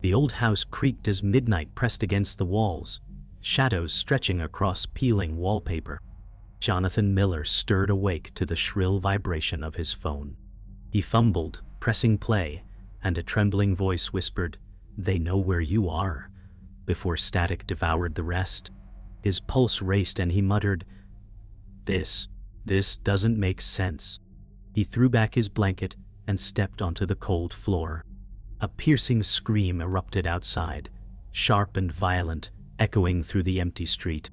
The old house creaked as midnight pressed against the walls, shadows stretching across peeling wallpaper. Jonathan Miller stirred awake to the shrill vibration of his phone. He fumbled, pressing play, and a trembling voice whispered, "They know where you are," before static devoured the rest. His pulse raced and he muttered, This doesn't make sense." He threw back his blanket and stepped onto the cold floor. A piercing scream erupted outside, sharp and violent, echoing through the empty street.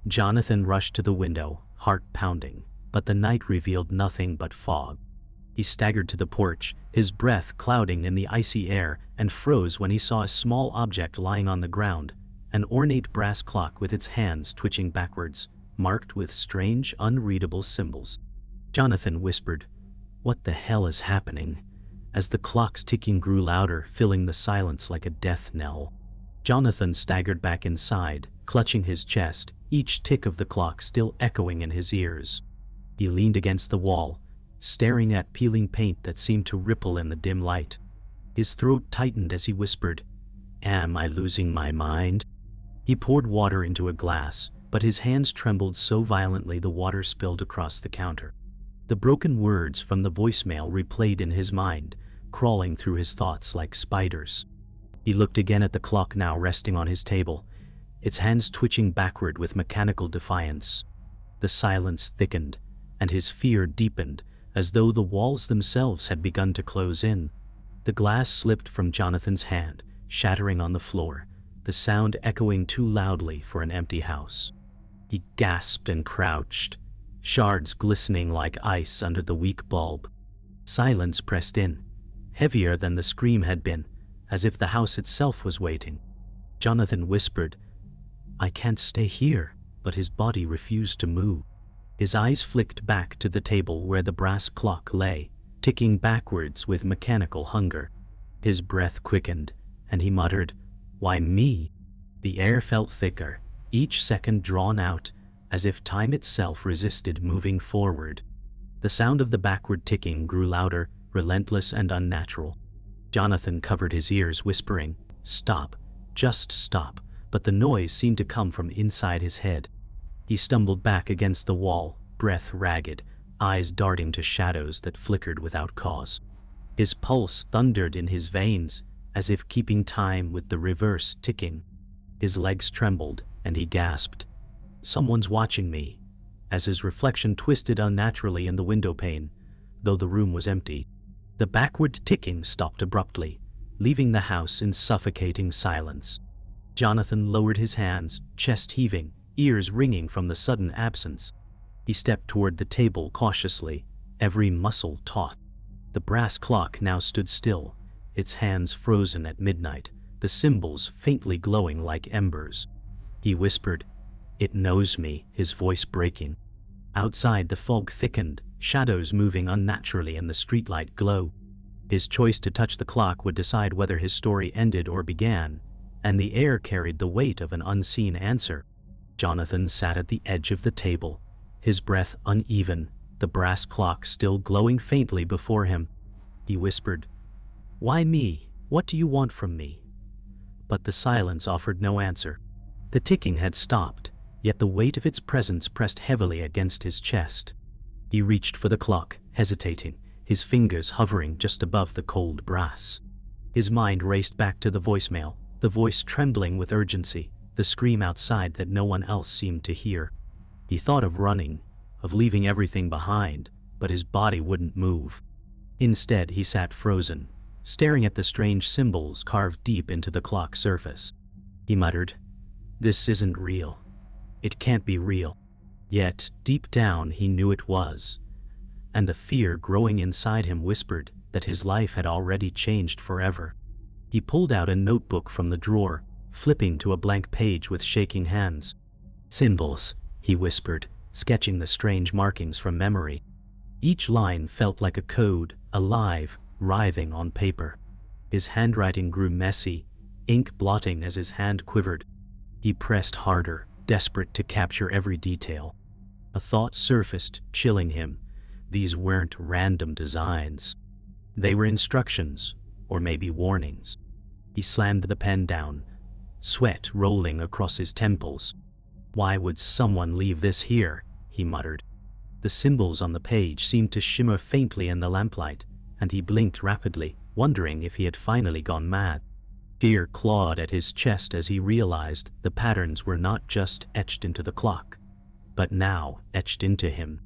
Jonathan rushed to the window, heart pounding, but the night revealed nothing but fog. He staggered to the porch, his breath clouding in the icy air, and froze when he saw a small object lying on the ground, an ornate brass clock with its hands twitching backwards, marked with strange, unreadable symbols. Jonathan whispered, "What the hell is happening?" as the clock's ticking grew louder, filling the silence like a death knell. Jonathan staggered back inside, clutching his chest, each tick of the clock still echoing in his ears. He leaned against the wall, staring at peeling paint that seemed to ripple in the dim light. His throat tightened as he whispered, "Am I losing my mind?" He poured water into a glass, but his hands trembled so violently the water spilled across the counter. The broken words from the voicemail replayed in his mind, crawling through his thoughts like spiders. He looked again at the clock now resting on his table, its hands twitching backward with mechanical defiance. The silence thickened, and his fear deepened, as though the walls themselves had begun to close in. The glass slipped from Jonathan's hand, shattering on the floor, the sound echoing too loudly for an empty house. He gasped and crouched, shards glistening like ice under the weak bulb. Silence pressed in, heavier than the scream had been, as if the house itself was waiting. Jonathan whispered, "I can't stay here," but his body refused to move. His eyes flicked back to the table where the brass clock lay, ticking backwards with mechanical hunger. His breath quickened, and he muttered, "Why me?" The air felt thicker, each second drawn out, as if time itself resisted moving forward. The sound of the backward ticking grew louder, relentless and unnatural. Jonathan covered his ears, whispering, "Stop, just stop," but the noise seemed to come from inside his head. He stumbled back against the wall, breath ragged, eyes darting to shadows that flickered without cause. His pulse thundered in his veins, as if keeping time with the reverse ticking. His legs trembled, and he gasped, "Someone's watching me," as his reflection twisted unnaturally in the window pane, though the room was empty. The backward ticking stopped abruptly, leaving the house in suffocating silence. Jonathan lowered his hands, chest heaving, ears ringing from the sudden absence. He stepped toward the table cautiously, every muscle taut. The brass clock now stood still, its hands frozen at midnight, the symbols faintly glowing like embers. He whispered, "It knows me," his voice breaking. Outside the fog thickened, shadows moving unnaturally in the streetlight glow. His choice to touch the clock would decide whether his story ended or began, and the air carried the weight of an unseen answer. Jonathan sat at the edge of the table, his breath uneven, the brass clock still glowing faintly before him. He whispered, "Why me? What do you want from me?" But the silence offered no answer. The ticking had stopped, yet the weight of its presence pressed heavily against his chest. He reached for the clock, hesitating, his fingers hovering just above the cold brass. His mind raced back to the voicemail, the voice trembling with urgency, the scream outside that no one else seemed to hear. He thought of running, of leaving everything behind, but his body wouldn't move. Instead, he sat frozen, staring at the strange symbols carved deep into the clock's surface. He muttered, "This isn't real. It can't be real." Yet, deep down, he knew it was. And the fear growing inside him whispered that his life had already changed forever. He pulled out a notebook from the drawer, flipping to a blank page with shaking hands. "Symbols," he whispered, sketching the strange markings from memory. Each line felt like a code, alive, writhing on paper. His handwriting grew messy, ink blotting as his hand quivered. He pressed harder, desperate to capture every detail. A thought surfaced, chilling him. These weren't random designs. They were instructions, or maybe warnings. He slammed the pen down, sweat rolling across his temples. "Why would someone leave this here?" he muttered. The symbols on the page seemed to shimmer faintly in the lamplight, and he blinked rapidly, wondering if he had finally gone mad. Fear clawed at his chest as he realized the patterns were not just etched into the clock, but now etched into him.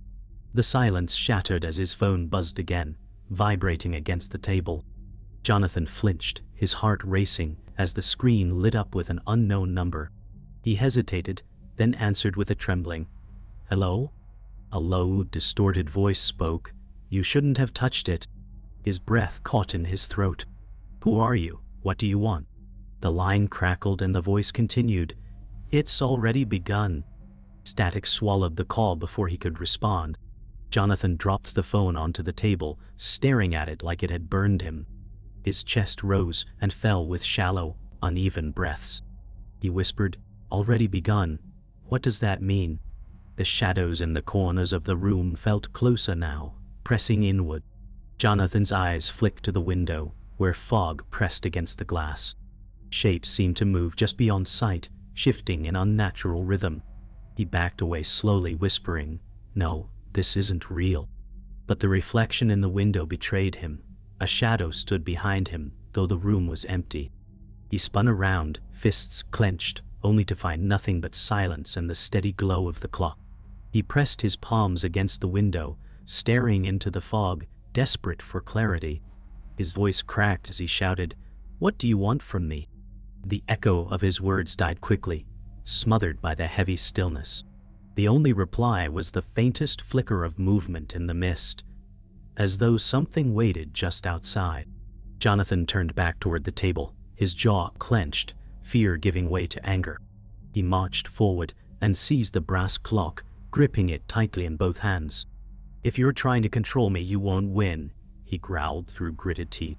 The silence shattered as his phone buzzed again, vibrating against the table. Jonathan flinched, his heart racing, as the screen lit up with an unknown number. He hesitated, then answered with a trembling, "Hello?" A low, distorted voice spoke. "You shouldn't have touched it." His breath caught in his throat. "Who are you? What do you want?" The line crackled and the voice continued, "It's already begun." Static swallowed the call before he could respond. Jonathan dropped the phone onto the table, staring at it like it had burned him. His chest rose and fell with shallow, uneven breaths. He whispered, "Already begun? What does that mean?" The shadows in the corners of the room felt closer now, pressing inward. Jonathan's eyes flicked to the window, where fog pressed against the glass. Shapes seemed to move just beyond sight, shifting in unnatural rhythm. He backed away slowly, whispering, "No, this isn't real." But the reflection in the window betrayed him. A shadow stood behind him, though the room was empty. He spun around, fists clenched, only to find nothing but silence and the steady glow of the clock. He pressed his palms against the window, staring into the fog, desperate for clarity. His voice cracked as he shouted, "What do you want from me?" The echo of his words died quickly, smothered by the heavy stillness. The only reply was the faintest flicker of movement in the mist, as though something waited just outside. Jonathan turned back toward the table, his jaw clenched, fear giving way to anger. He marched forward and seized the brass clock, gripping it tightly in both hands. "If you're trying to control me, you won't win," he growled through gritted teeth.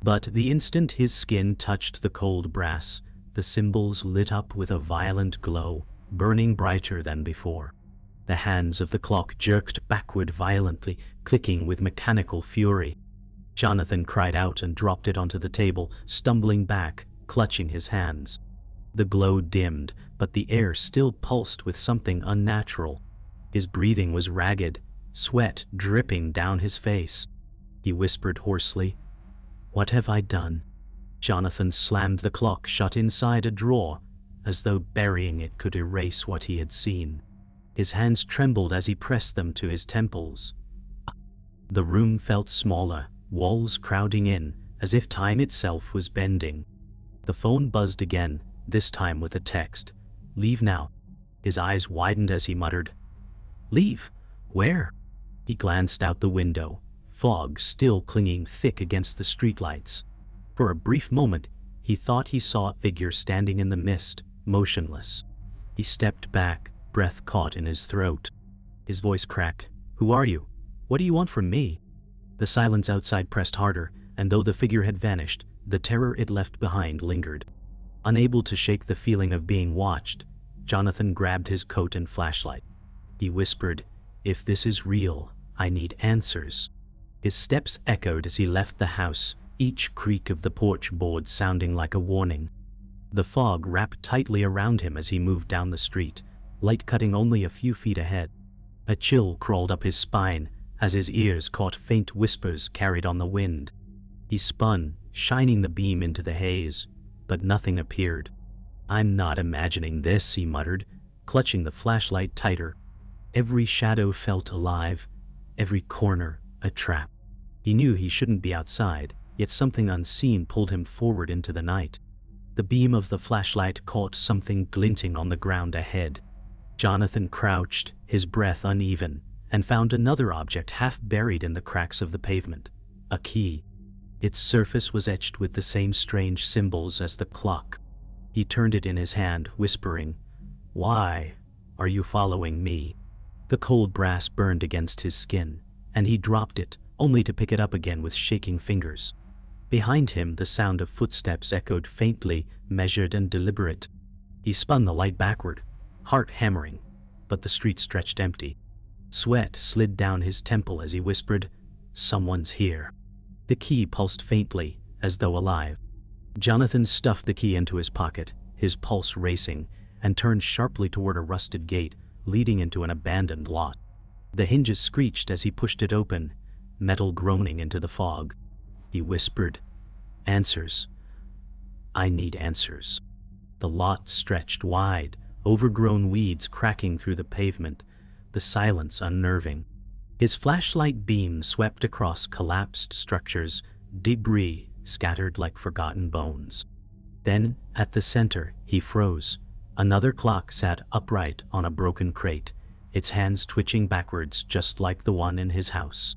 But the instant his skin touched the cold brass, the symbols lit up with a violent glow, burning brighter than before. The hands of the clock jerked backward violently, clicking with mechanical fury. Jonathan cried out and dropped it onto the table, stumbling back, clutching his hands. The glow dimmed, but the air still pulsed with something unnatural. His breathing was ragged, sweat dripping down his face. He whispered hoarsely, "What have I done?" Jonathan slammed the clock shut inside a drawer, as though burying it could erase what he had seen. His hands trembled as he pressed them to his temples. The room felt smaller, walls crowding in, as if time itself was bending. The phone buzzed again, this time with a text, "Leave now." His eyes widened as he muttered, "Leave? Where?" He glanced out the window, fog still clinging thick against the streetlights. For a brief moment, he thought he saw a figure standing in the mist, motionless. He stepped back, breath caught in his throat. His voice cracked, "Who are you? What do you want from me?" The silence outside pressed harder, and though the figure had vanished, the terror it left behind lingered. Unable to shake the feeling of being watched, Jonathan grabbed his coat and flashlight. He whispered, "If this is real, I need answers." His steps echoed as he left the house, each creak of the porch board sounding like a warning. The fog wrapped tightly around him as he moved down the street, light cutting only a few feet ahead. A chill crawled up his spine as his ears caught faint whispers carried on the wind. He spun, shining the beam into the haze, but nothing appeared. "I'm not imagining this," he muttered, clutching the flashlight tighter. Every shadow felt alive, every corner a trap. He knew he shouldn't be outside, yet something unseen pulled him forward into the night. The beam of the flashlight caught something glinting on the ground ahead. Jonathan crouched, his breath uneven, and found another object half buried in the cracks of the pavement. A key. Its surface was etched with the same strange symbols as the clock. He turned it in his hand, whispering, "Why are you following me?" The cold brass burned against his skin, and he dropped it, only to pick it up again with shaking fingers. Behind him, the sound of footsteps echoed faintly, measured and deliberate. He spun the light backward, heart hammering, but the street stretched empty. Sweat slid down his temple as he whispered, "Someone's here." The key pulsed faintly, as though alive. Jonathan stuffed the key into his pocket, his pulse racing, and turned sharply toward a rusted gate leading into an abandoned lot. The hinges screeched as he pushed it open, metal groaning into the fog. He whispered, "Answers. I need answers." The lot stretched wide, overgrown weeds cracking through the pavement, the silence unnerving. His flashlight beam swept across collapsed structures, debris scattered like forgotten bones. Then, at the center, he froze. Another clock sat upright on a broken crate, its hands twitching backwards just like the one in his house.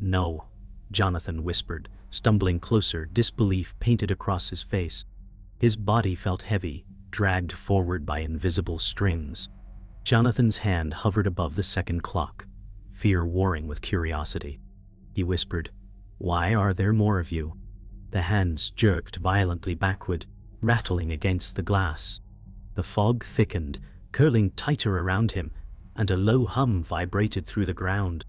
"No," Jonathan whispered, stumbling closer, disbelief painted across his face. His body felt heavy, dragged forward by invisible strings. Jonathan's hand hovered above the second clock, fear warring with curiosity. He whispered, "Why are there more of you?" The hands jerked violently backward, rattling against the glass. The fog thickened, curling tighter around him, and a low hum vibrated through the ground.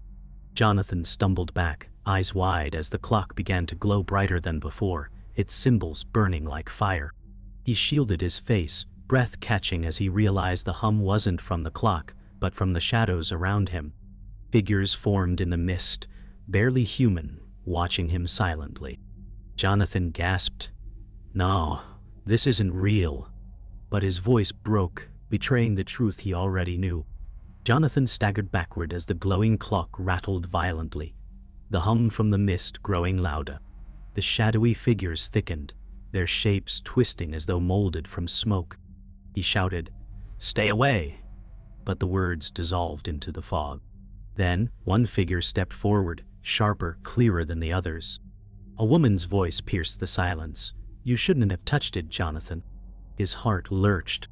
Jonathan stumbled back, eyes wide as the clock began to glow brighter than before, its symbols burning like fire. He shielded his face, breath catching as he realized the hum wasn't from the clock, but from the shadows around him. Figures formed in the mist, barely human, watching him silently. Jonathan gasped, "No, this isn't real." But his voice broke, betraying the truth he already knew. Jonathan staggered backward as the glowing clock rattled violently, the hum from the mist growing louder. The shadowy figures thickened, their shapes twisting as though molded from smoke. He shouted, "Stay away!" But the words dissolved into the fog. Then, one figure stepped forward, sharper, clearer than the others. A woman's voice pierced the silence. "You shouldn't have touched it, Jonathan." His heart lurched.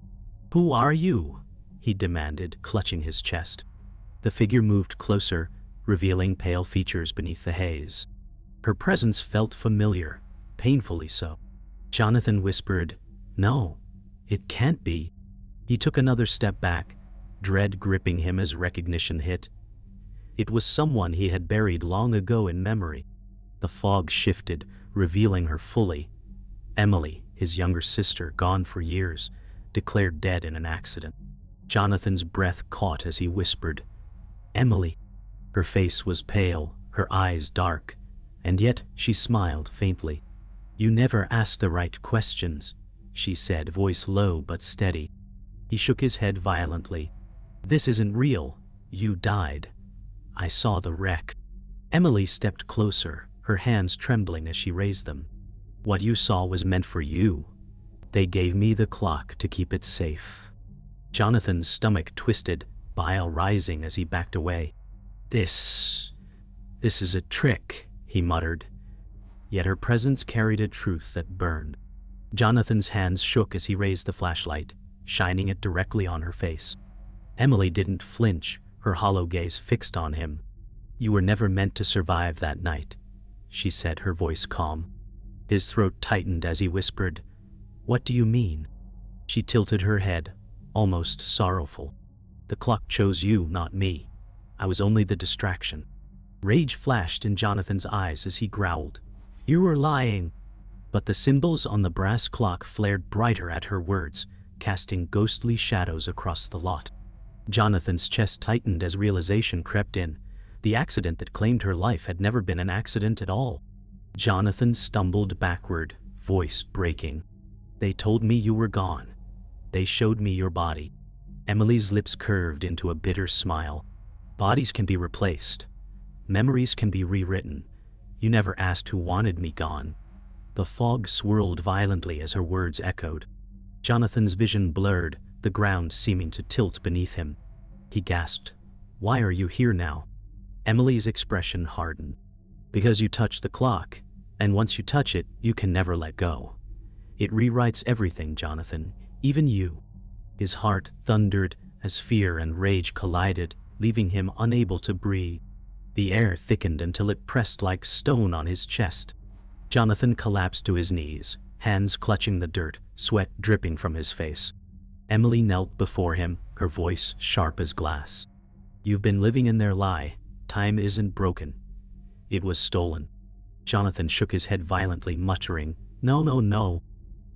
"Who are you?" he demanded, clutching his chest. The figure moved closer, revealing pale features beneath the haze. Her presence felt familiar, painfully so. Jonathan whispered, "No, it can't be." He took another step back, dread gripping him as recognition hit. It was someone he had buried long ago in memory. The fog shifted, revealing her fully. Emily, his younger sister, gone for years, declared dead in an accident. Jonathan's breath caught as he whispered, "Emily." Her face was pale, her eyes dark, and yet she smiled faintly. "You never asked the right questions," she said, voice low but steady. He shook his head violently. "This isn't real. You died. I saw the wreck." Emily stepped closer, her hands trembling as she raised them. "What you saw was meant for you. They gave me the clock to keep it safe." Jonathan's stomach twisted, bile rising as he backed away. This is a trick," he muttered. Yet her presence carried a truth that burned. Jonathan's hands shook as he raised the flashlight, shining it directly on her face. Emily didn't flinch, her hollow gaze fixed on him. "You were never meant to survive that night," she said, her voice calm. His throat tightened as he whispered, "What do you mean?" She tilted her head, almost sorrowful. "The clock chose you, not me. I was only the distraction." Rage flashed in Jonathan's eyes as he growled, "You were lying." But the symbols on the brass clock flared brighter at her words, casting ghostly shadows across the lot. Jonathan's chest tightened as realization crept in. The accident that claimed her life had never been an accident at all. Jonathan stumbled backward, voice breaking. "They told me you were gone. They showed me your body." Emily's lips curved into a bitter smile. "Bodies can be replaced. Memories can be rewritten. You never asked who wanted me gone." The fog swirled violently as her words echoed. Jonathan's vision blurred, the ground seeming to tilt beneath him. He gasped, "Why are you here now?" Emily's expression hardened. "Because you touched the clock, and once you touch it, you can never let go. It rewrites everything, Jonathan, even you." His heart thundered as fear and rage collided, leaving him unable to breathe. The air thickened until it pressed like stone on his chest. Jonathan collapsed to his knees, hands clutching the dirt, sweat dripping from his face. Emily knelt before him, her voice sharp as glass. "You've been living in their lie. Time isn't broken. It was stolen." Jonathan shook his head violently, muttering, No, no, no.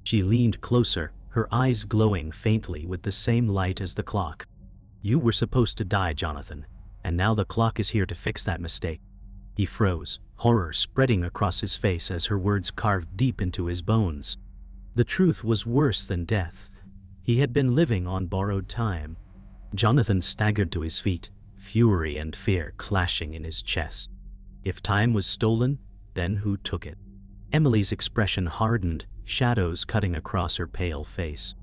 She leaned closer, her eyes glowing faintly with the same light as the clock. You were supposed to die, Jonathan, and now the clock is here to fix that mistake. He froze, horror spreading across his face as her words carved deep into his bones. The truth was worse than death. He had been living on borrowed time. Jonathan staggered to his feet, fury and fear clashing in his chest. If time was stolen, then who took it? Emily's expression hardened, shadows cutting across her pale face.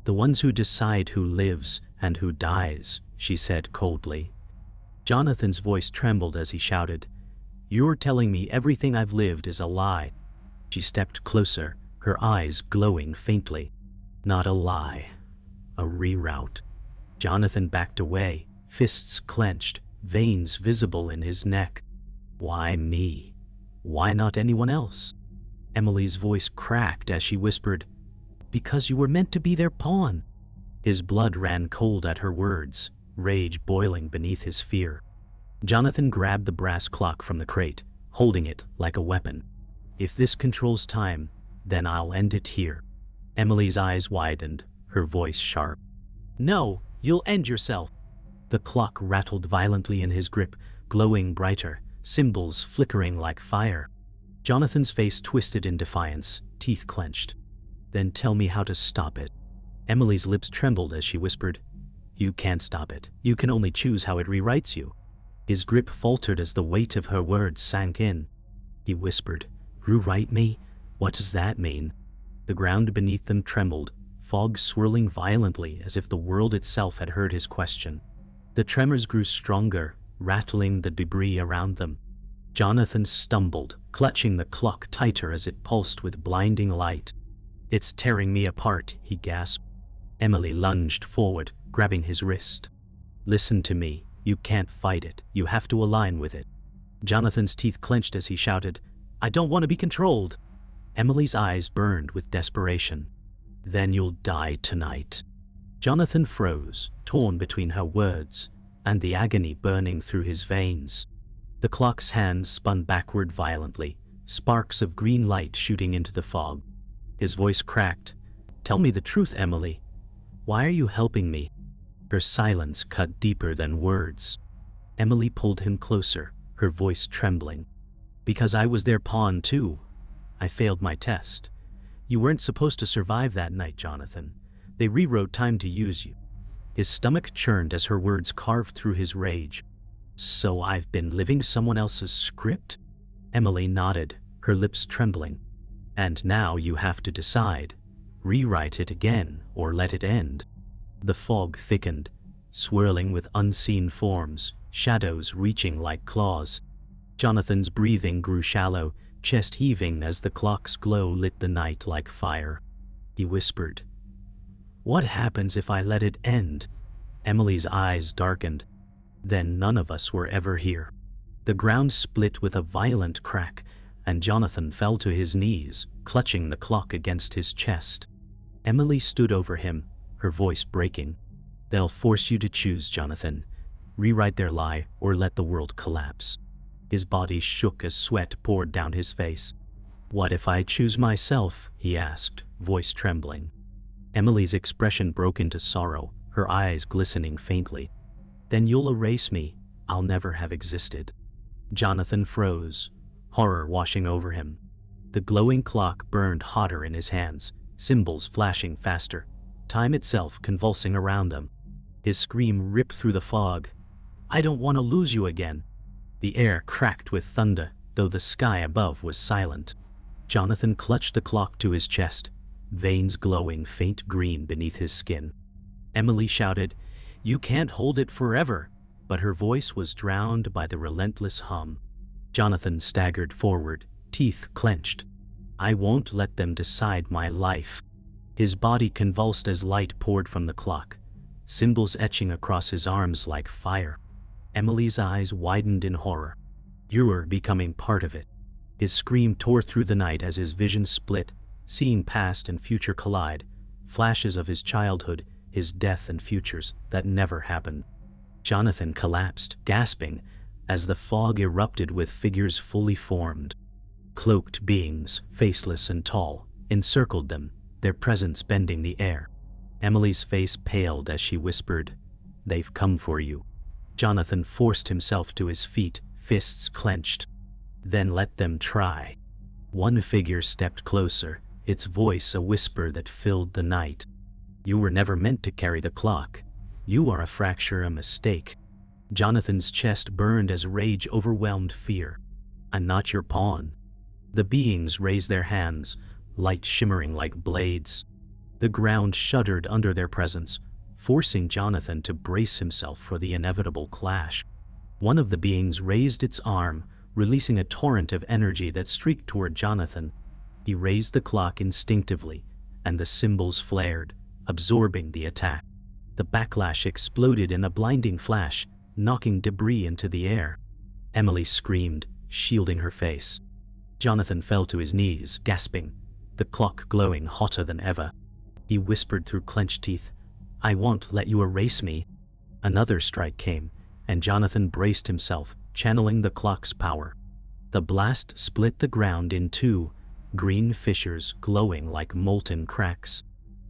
The ones who decide who lives and who dies, she said coldly. Jonathan's voice trembled as he shouted, "You're telling me everything I've lived is a lie." She stepped closer, her eyes glowing faintly. Not a lie. A reroute. Jonathan backed away, fists clenched, veins visible in his neck. Why me? Why not anyone else? Emily's voice cracked as she whispered, "Because you were meant to be their pawn." His blood ran cold at her words, rage boiling beneath his fear. Jonathan grabbed the brass clock from the crate, holding it like a weapon. If this controls time, then I'll end it here. Emily's eyes widened, her voice sharp. No, you'll end yourself. The clock rattled violently in his grip, glowing brighter, symbols flickering like fire. Jonathan's face twisted in defiance, teeth clenched. Then tell me how to stop it. Emily's lips trembled as she whispered, "You can't stop it. You can only choose how it rewrites you." His grip faltered as the weight of her words sank in. He whispered, "Rewrite me? What does that mean?" The ground beneath them trembled, fog swirling violently as if the world itself had heard his question. The tremors grew stronger, rattling the debris around them. Jonathan stumbled, clutching the clock tighter as it pulsed with blinding light. "It's tearing me apart," he gasped. Emily lunged forward, grabbing his wrist. "Listen to me. You can't fight it. You have to align with it." Jonathan's teeth clenched as he shouted, "I don't want to be controlled." Emily's eyes burned with desperation. "Then you'll die tonight." Jonathan froze, torn between her words, and the agony burning through his veins. The clock's hands spun backward violently, sparks of green light shooting into the fog. His voice cracked. "Tell me the truth, Emily. Why are you helping me?" Her silence cut deeper than words. Emily pulled him closer, her voice trembling. "Because I was their pawn too. I failed my test. You weren't supposed to survive that night, Jonathan. They rewrote time to use you." His stomach churned as her words carved through his rage. "So I've been living someone else's script?" Emily nodded, her lips trembling. "And now you have to decide. Rewrite it again or let it end." The fog thickened, swirling with unseen forms, shadows reaching like claws. Jonathan's breathing grew shallow, chest heaving as the clock's glow lit the night like fire. He whispered, "What happens if I let it end?" Emily's eyes darkened. "Then none of us were ever here." The ground split with a violent crack, and Jonathan fell to his knees, clutching the clock against his chest. Emily stood over him, her voice breaking. "They'll force you to choose, Jonathan. Rewrite their lie or let the world collapse." His body shook as sweat poured down his face. "What if I choose myself?" he asked, voice trembling. Emily's expression broke into sorrow, her eyes glistening faintly. "Then you'll erase me. I'll never have existed." Jonathan froze, horror washing over him. The glowing clock burned hotter in his hands, symbols flashing faster, time itself convulsing around them. His scream ripped through the fog. "I don't want to lose you again." The air cracked with thunder, though the sky above was silent. Jonathan clutched the clock to his chest, veins glowing faint green beneath his skin. Emily shouted, "You can't hold it forever," but her voice was drowned by the relentless hum. Jonathan staggered forward, teeth clenched. "I won't let them decide my life." His body convulsed as light poured from the clock, symbols etching across his arms like fire. Emily's eyes widened in horror. "You're becoming part of it." His scream tore through the night as his vision split, seeing past and future collide, flashes of his childhood, his death and futures that never happened. Jonathan collapsed, gasping, as the fog erupted with figures fully formed. Cloaked beings, faceless and tall, encircled them, their presence bending the air. Emily's face paled as she whispered, "They've come for you." Jonathan forced himself to his feet, fists clenched. "Then let them try." One figure stepped closer, its voice a whisper that filled the night. "You were never meant to carry the clock. You are a fracture, a mistake." Jonathan's chest burned as rage overwhelmed fear. "I'm not your pawn." The beings raised their hands, light shimmering like blades. The ground shuddered under their presence, forcing Jonathan to brace himself for the inevitable clash. One of the beings raised its arm, releasing a torrent of energy that streaked toward Jonathan. He raised the clock instinctively, and the symbols flared, absorbing the attack. The backlash exploded in a blinding flash, knocking debris into the air. Emily screamed, shielding her face. Jonathan fell to his knees, gasping, the clock glowing hotter than ever. He whispered through clenched teeth, "I won't let you erase me." Another strike came, and Jonathan braced himself, channeling the clock's power. The blast split the ground in two, green fissures glowing like molten cracks.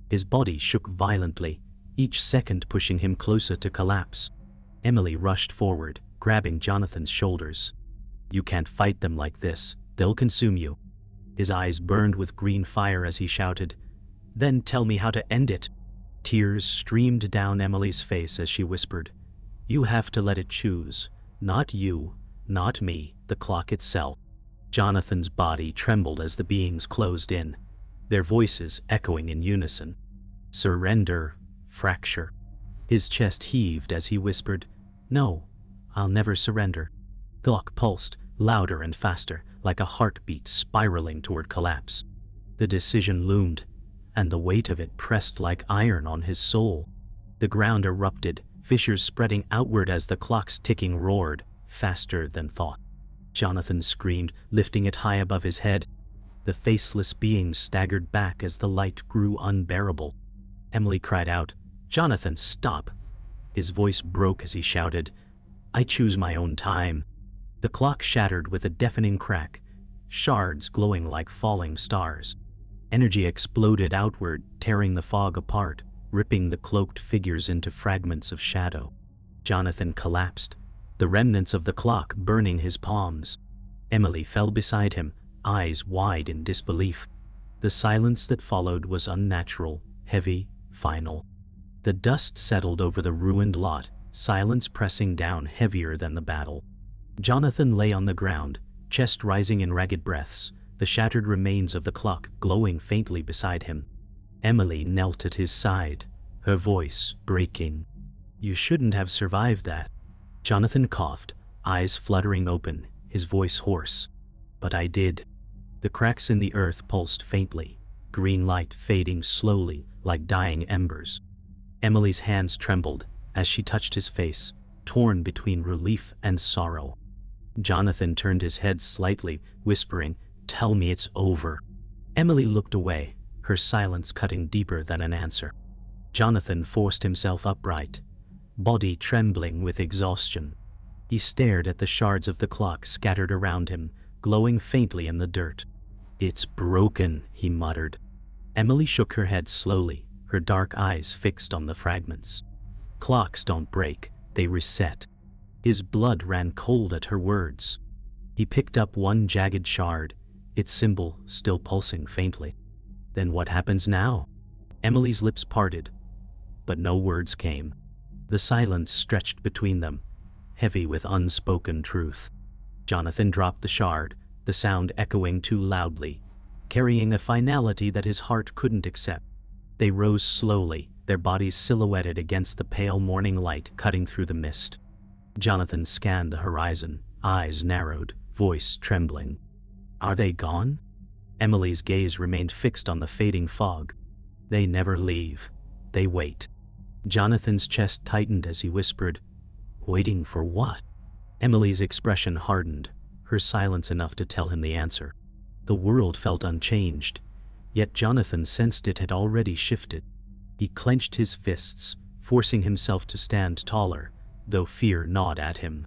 His body shook violently, each second pushing him closer to collapse. Emily rushed forward, grabbing Jonathan's shoulders. "You can't fight them like this, they'll consume you." His eyes burned with green fire as he shouted, "Then tell me how to end it." Tears streamed down Emily's face as she whispered, "You have to let it choose. Not you, not me, the clock itself." Jonathan's body trembled as the beings closed in, their voices echoing in unison. "Surrender, fracture." His chest heaved as he whispered, "No, I'll never surrender." The clock pulsed, louder and faster, like a heartbeat spiraling toward collapse. The decision loomed, and the weight of it pressed like iron on his soul. The ground erupted, fissures spreading outward as the clock's ticking roared, faster than thought. Jonathan screamed, lifting it high above his head. The faceless beings staggered back as the light grew unbearable. Emily cried out, "Jonathan, stop!" His voice broke as he shouted, "I choose my own time." The clock shattered with a deafening crack, shards glowing like falling stars. Energy exploded outward, tearing the fog apart, ripping the cloaked figures into fragments of shadow. Jonathan collapsed, the remnants of the clock burning his palms. Emily fell beside him, eyes wide in disbelief. The silence that followed was unnatural, heavy, final. The dust settled over the ruined lot, silence pressing down heavier than the battle. Jonathan lay on the ground, chest rising in ragged breaths, the shattered remains of the clock glowing faintly beside him. Emily knelt at his side, her voice breaking. "You shouldn't have survived that." Jonathan coughed, eyes fluttering open, his voice hoarse. "But I did." The cracks in the earth pulsed faintly, green light fading slowly like dying embers. Emily's hands trembled as she touched his face, torn between relief and sorrow. Jonathan turned his head slightly, whispering, "Tell me it's over." Emily looked away, her silence cutting deeper than an answer. Jonathan forced himself upright, body trembling with exhaustion. He stared at the shards of the clock scattered around him, glowing faintly in the dirt. "It's broken," he muttered. Emily shook her head slowly, her dark eyes fixed on the fragments. "Clocks don't break, they reset." His blood ran cold at her words. He picked up one jagged shard, its symbol still pulsing faintly. "Then what happens now?" Emily's lips parted, but no words came. The silence stretched between them, heavy with unspoken truth. Jonathan dropped the shard, the sound echoing too loudly, carrying a finality that his heart couldn't accept. They rose slowly, their bodies silhouetted against the pale morning light cutting through the mist. Jonathan scanned the horizon, eyes narrowed, voice trembling. "Are they gone?" Emily's gaze remained fixed on the fading fog. "They never leave. They wait." Jonathan's chest tightened as he whispered, "Waiting for what?" Emily's expression hardened, her silence enough to tell him the answer. The world felt unchanged, yet Jonathan sensed it had already shifted. He clenched his fists, forcing himself to stand taller, though fear gnawed at him.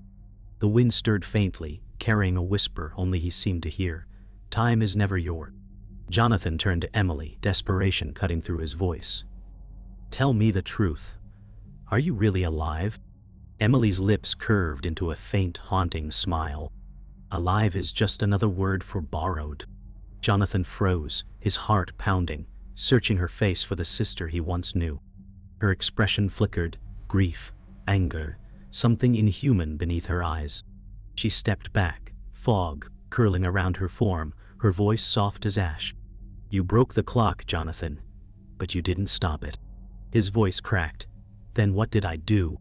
The wind stirred faintly, carrying a whisper only he seemed to hear. Time is never yours. Jonathan turned to Emily, desperation cutting through his voice. Tell me the truth. Are you really alive? Emily's lips curved into a faint, haunting smile. Alive is just another word for borrowed. Jonathan froze, his heart pounding, searching her face for the sister he once knew. Her expression flickered, grief, anger, something inhuman beneath her eyes. She stepped back, fog curling around her form, her voice soft as ash. You broke the clock, Jonathan, but you didn't stop it. His voice cracked. Then what did I do?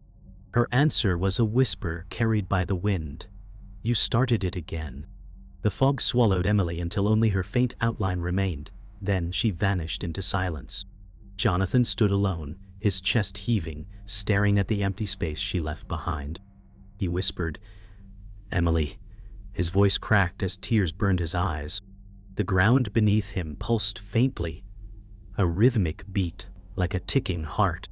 Her answer was a whisper carried by the wind. You started it again. The fog swallowed Emily until only her faint outline remained. Then she vanished into silence. Jonathan stood alone, his chest heaving, staring at the empty space she left behind. He whispered, Emily. His voice cracked as tears burned his eyes. The ground beneath him pulsed faintly, a rhythmic beat, like a ticking heart.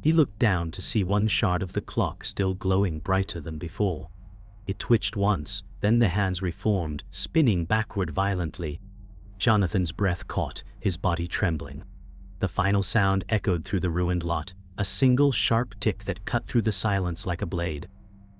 He looked down to see one shard of the clock still glowing brighter than before. It twitched once, then the hands reformed, spinning backward violently. Jonathan's breath caught, his body trembling. The final sound echoed through the ruined lot, a single sharp tick that cut through the silence like a blade.